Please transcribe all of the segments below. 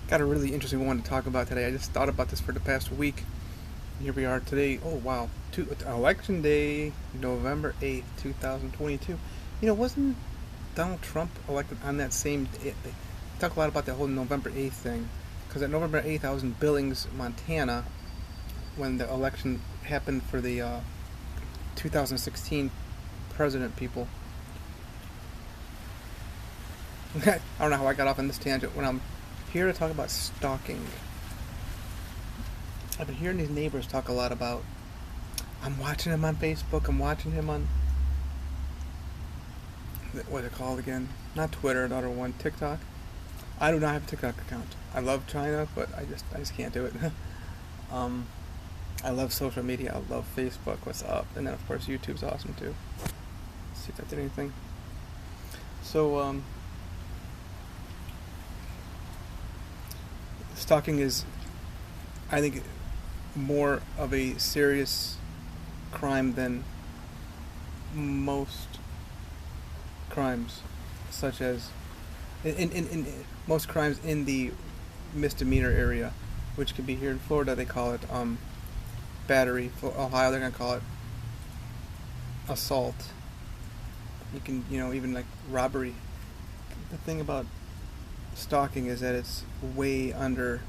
Got a really interesting one to talk about today. I just thought about this for the past week. Here we are today. Oh wow, election day, November 8th, 2022. Wasn't Donald Trump elected on that same day? They talk a lot about that whole November 8th thing, because at November 8th I was in Billings, Montana, when the election happened for the 2016 president people. I don't know how I got off on this tangent when I'm here to talk about stalking. I've been hearing these neighbors talk a lot about. I'm watching him on Facebook. I'm watching him on what's it called again? Not Twitter, the other one, TikTok. I do not have a TikTok account. I love China, but I just can't do it. um, I love social media. I love Facebook. What's up? And then of course YouTube's awesome too. Let's see if that did anything. So stalking is, I think, more of a serious crime than most crimes, such as in most crimes in the misdemeanor area, which could be here in Florida. They call it battery. For Ohio, they're gonna call it assault. You can, even like robbery. The thing about stalking is that it's way under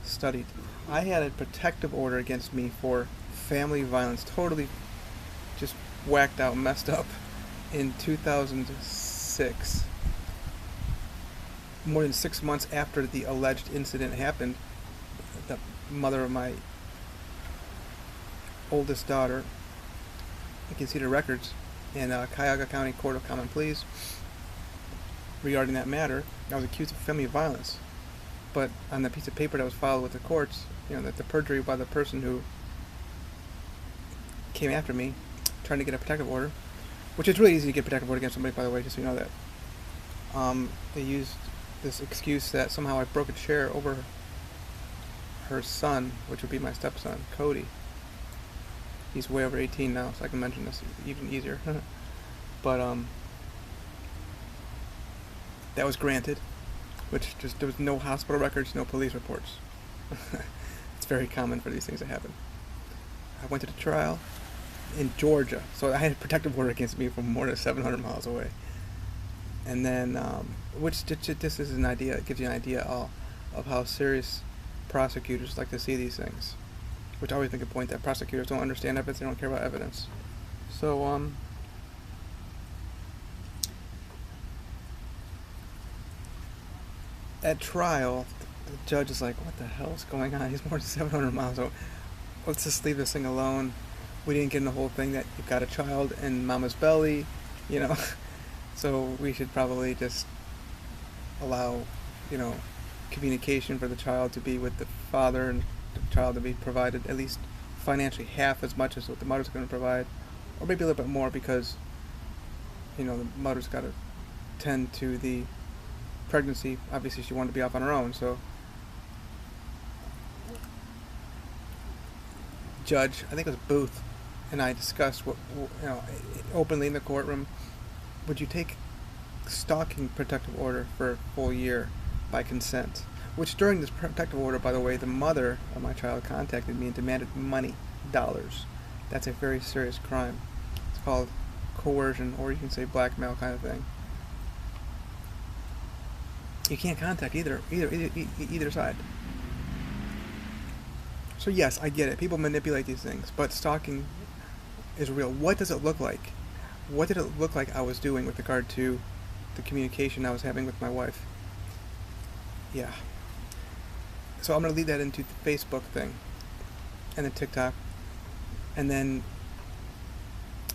studied. I had a protective order against me for family violence, totally just whacked out, messed up, in 2006. More than 6 months after the alleged incident happened, the mother of my oldest daughter, you can see the records in Cuyahoga County Court of Common Pleas regarding that matter. I was accused of family violence, but on the piece of paper that was filed with the courts, that the perjury by the person who came after me, trying to get a protective order, which is really easy to get a protective order against somebody, by the way, just so you know that. They used this excuse that somehow I broke a chair over her son, which would be my stepson, Cody. He's way over 18 now, so I can mention this even easier. But that was granted, which just, there was no hospital records, no police reports. It's very common for these things to happen. I went to the trial in Georgia, so I had a protective order against me from more than 700 miles away. And then, which this is an idea, it gives you an idea of how serious prosecutors like to see these things. Which I always make a point that prosecutors don't understand evidence, they don't care about evidence. So, at trial, the judge is like, what the hell is going on? He's more than 700 miles away. Let's just leave this thing alone. We didn't get in the whole thing that you've got a child in mama's belly, So we should probably just allow, communication for the child to be with the father and the child to be provided at least financially half as much as what the mother's going to provide, or maybe a little bit more because, the mother's got to tend to the pregnancy. Obviously she wanted to be off on her own, so judge, I think it was Booth, and I discussed what, openly in the courtroom, would you take stalking protective order for a full year by consent? Which during this protective order, by the way, the mother of my child contacted me and demanded money, dollars. That's a very serious crime. It's called coercion, or you can say blackmail kind of thing. You can't contact either side. So yes, I get it. People manipulate these things, but stalking is real. What does it look like? What did it look like I was doing with regard to the communication I was having with my wife? Yeah. So I'm going to lead that into the Facebook thing, and the TikTok, and then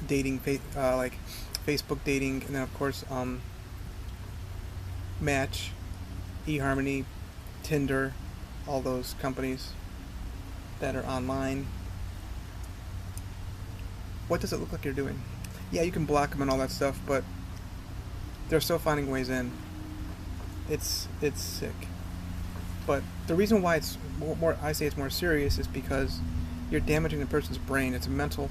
dating, like Facebook dating, and then of course Match, eHarmony, Tinder, all those companies that are online. What does it look like you're doing? Yeah, you can block them and all that stuff, but they're still finding ways in. It's sick. But the reason why it's more I say it's more serious is because you're damaging the person's brain. It's a mental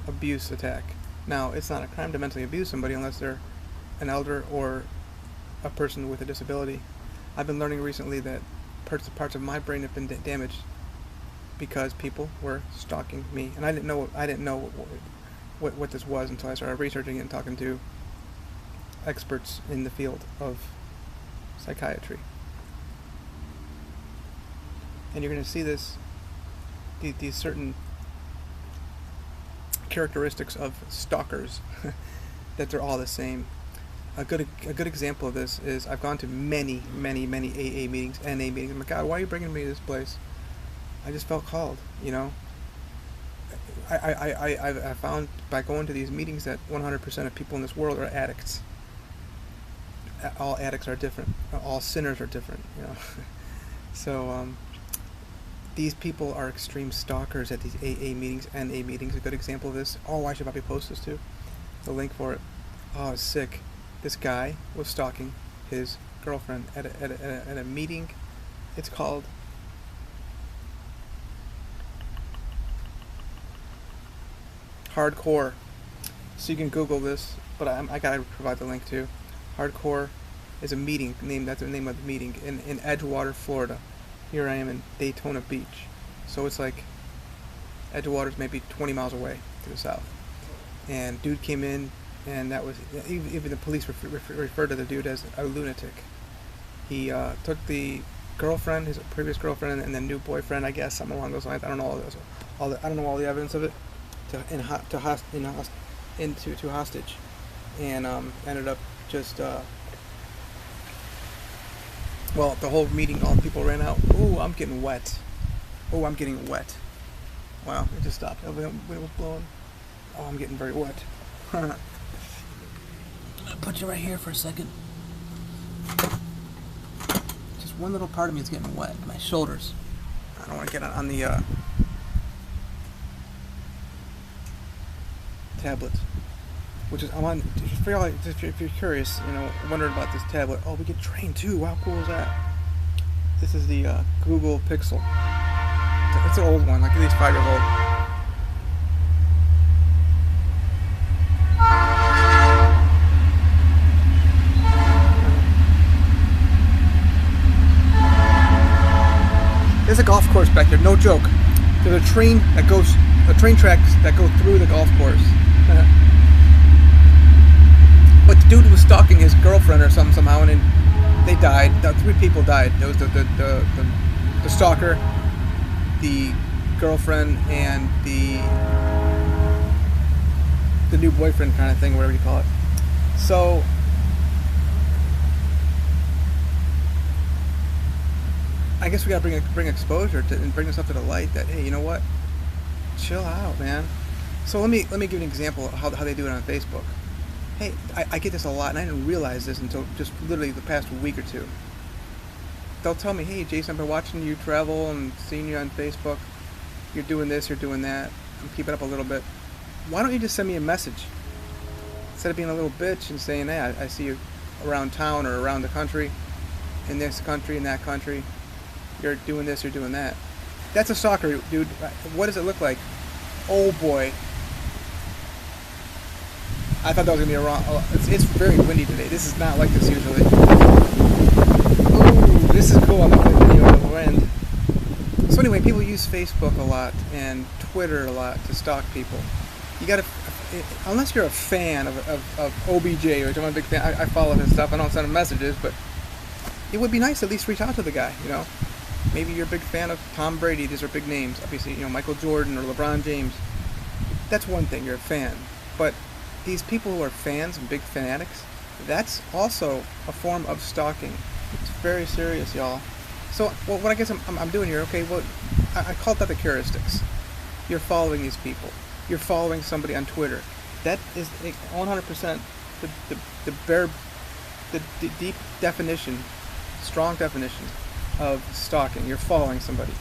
abuse attack. Now, it's not a crime to mentally abuse somebody unless they're an elder or a person with a disability. I've been learning recently that parts of my brain have been damaged because people were stalking me, and I didn't know what this was until I started researching it and talking to experts in the field of psychiatry. And you're going to see these certain characteristics of stalkers that they're all the same. A good example of this is I've gone to many AA meetings, NA meetings. I'm like, God, why are you bringing me to this place? I just felt called, you know. I found by going to these meetings that 100% of people in this world are addicts. All addicts are different. All sinners are different, you know. So these people are extreme stalkers at these AA meetings, NA meetings. A good example of this. Oh, I should probably post this too. The link for it. Oh, it's sick. This guy was stalking his girlfriend at a meeting. It's called Hardcore. So you can Google this, but I gotta provide the link too. Hardcore is a meeting name. That's the name of the meeting in Edgewater, Florida. Here I am in Daytona Beach, so it's like Edgewater's maybe 20 miles away to the south. And dude came in, and that was even the police referred to the dude as a lunatic. He took the girlfriend, his previous girlfriend, and the new boyfriend, I guess, something along those lines. I don't know I don't know all the evidence of it. To hostage, and ended up just well, the whole meeting, all the people ran out. Ooh, I'm getting wet. Oh, I'm getting wet. Wow, it just stopped. The wind was blowing. Oh, I'm getting very wet. I'll put you right here for a second. Just one little part of me is getting wet. My shoulders. I don't want to get on the tablets, which is I'm on. For y'all, if you're curious, you know, wondering about this tablet. Oh, we get trained too. How cool is that? This is the Google Pixel. It's an old one, like at least 5 years old. There's a golf course back there. No joke. There's a train tracks that go through the golf course. But the dude was stalking his girlfriend or something somehow, and then they died. 3 people died. There was the stalker, the girlfriend, and the new boyfriend kind of thing, whatever you call it. So I guess we gotta bring exposure to and bring this up to the light that, hey, you know what? Chill out, man. So let me give you an example of how they do it on Facebook. Hey, I get this a lot, and I didn't realize this until just literally the past week or two. They'll tell me, hey, Jason, I've been watching you travel and seeing you on Facebook. You're doing this, you're doing that. I'm keeping up a little bit. Why don't you just send me a message? Instead of being a little bitch and saying, hey, I see you around town or around the country, in this country, in that country. You're doing this, you're doing that. That's a stalker, dude. What does it look like? Oh, boy. I thought that was going to be a wrong... Oh, it's very windy today. This is not like this usually. Ooh, this is cool. I'm going to play a video of the wind. So anyway, people use Facebook a lot and Twitter a lot to stalk people. You got to... Unless you're a fan of OBJ, which I'm a big fan. I follow his stuff. I don't send him messages, but it would be nice to at least reach out to the guy, you know? Maybe you're a big fan of Tom Brady. These are big names. Obviously, you know, Michael Jordan or LeBron James. That's one thing. You're a fan. But these people who are fans and big fanatics, that's also a form of stalking. It's very serious, y'all. So what I guess I'm doing here, okay, well, I called that the heuristics. You're following these people. You're following somebody on Twitter. That is 100% the deep definition, strong definition of stalking. You're following somebody.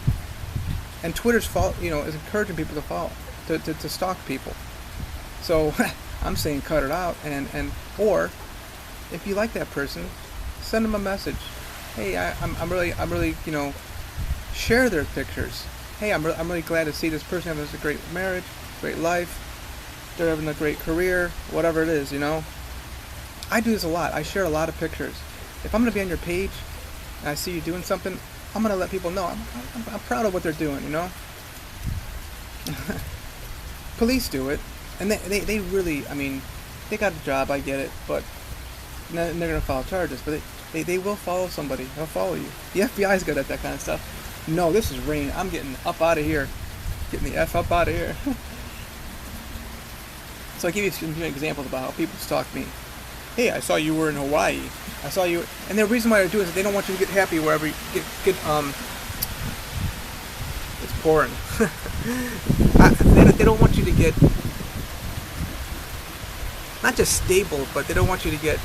And Twitter's is encouraging people to follow, to stalk people. So I'm saying cut it out, or if you like that person, send them a message. Hey, I'm really share their pictures. Hey, I'm really glad to see this person having a great marriage, great life, they're having a great career, whatever it is, you know. I do this a lot. I share a lot of pictures. If I'm going to be on your page, and I see you doing something, I'm gonna let people know. I'm proud of what they're doing. You know. Police do it, and they really. I mean, they got a job. I get it, but they're gonna file charges. But they will follow somebody. They'll follow you. The FBI's good at that kind of stuff. No, this is rain. I'm getting up out of here. Getting the F up out of here. So I give you some examples about how people stalk me. Hey, I saw you were in Hawaii. I saw you, and the reason why they do it is they don't want you to get happy wherever you get it's pouring. They don't want you to get not just stable, but they don't want you to get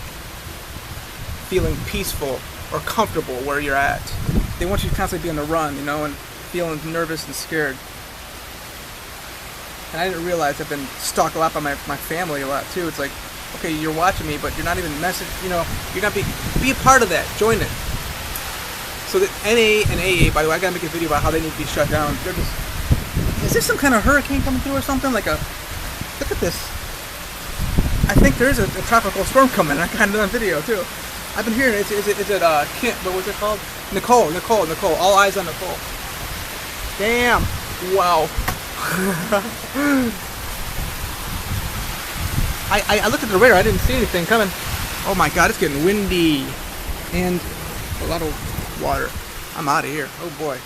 feeling peaceful or comfortable where you're at. They want you to constantly be on the run, you know, and feeling nervous and scared. And I didn't realize I've been stalked a lot by my family a lot too. It's like, okay, you're watching me, but you're not even you're not be a part of that. Join it. So the NA and AA, by the way, I gotta make a video about how they need to be shut down. Is there some kind of hurricane coming through or something? Look at this. I think there is a tropical storm coming. I got another video too. I've been hearing it. Is it Kent? What was it called? Nicole. All eyes on Nicole. Damn. Wow. I looked at the radar. I didn't see anything coming. Oh my God, it's getting windy and a lot of water. I'm out of here. Oh boy.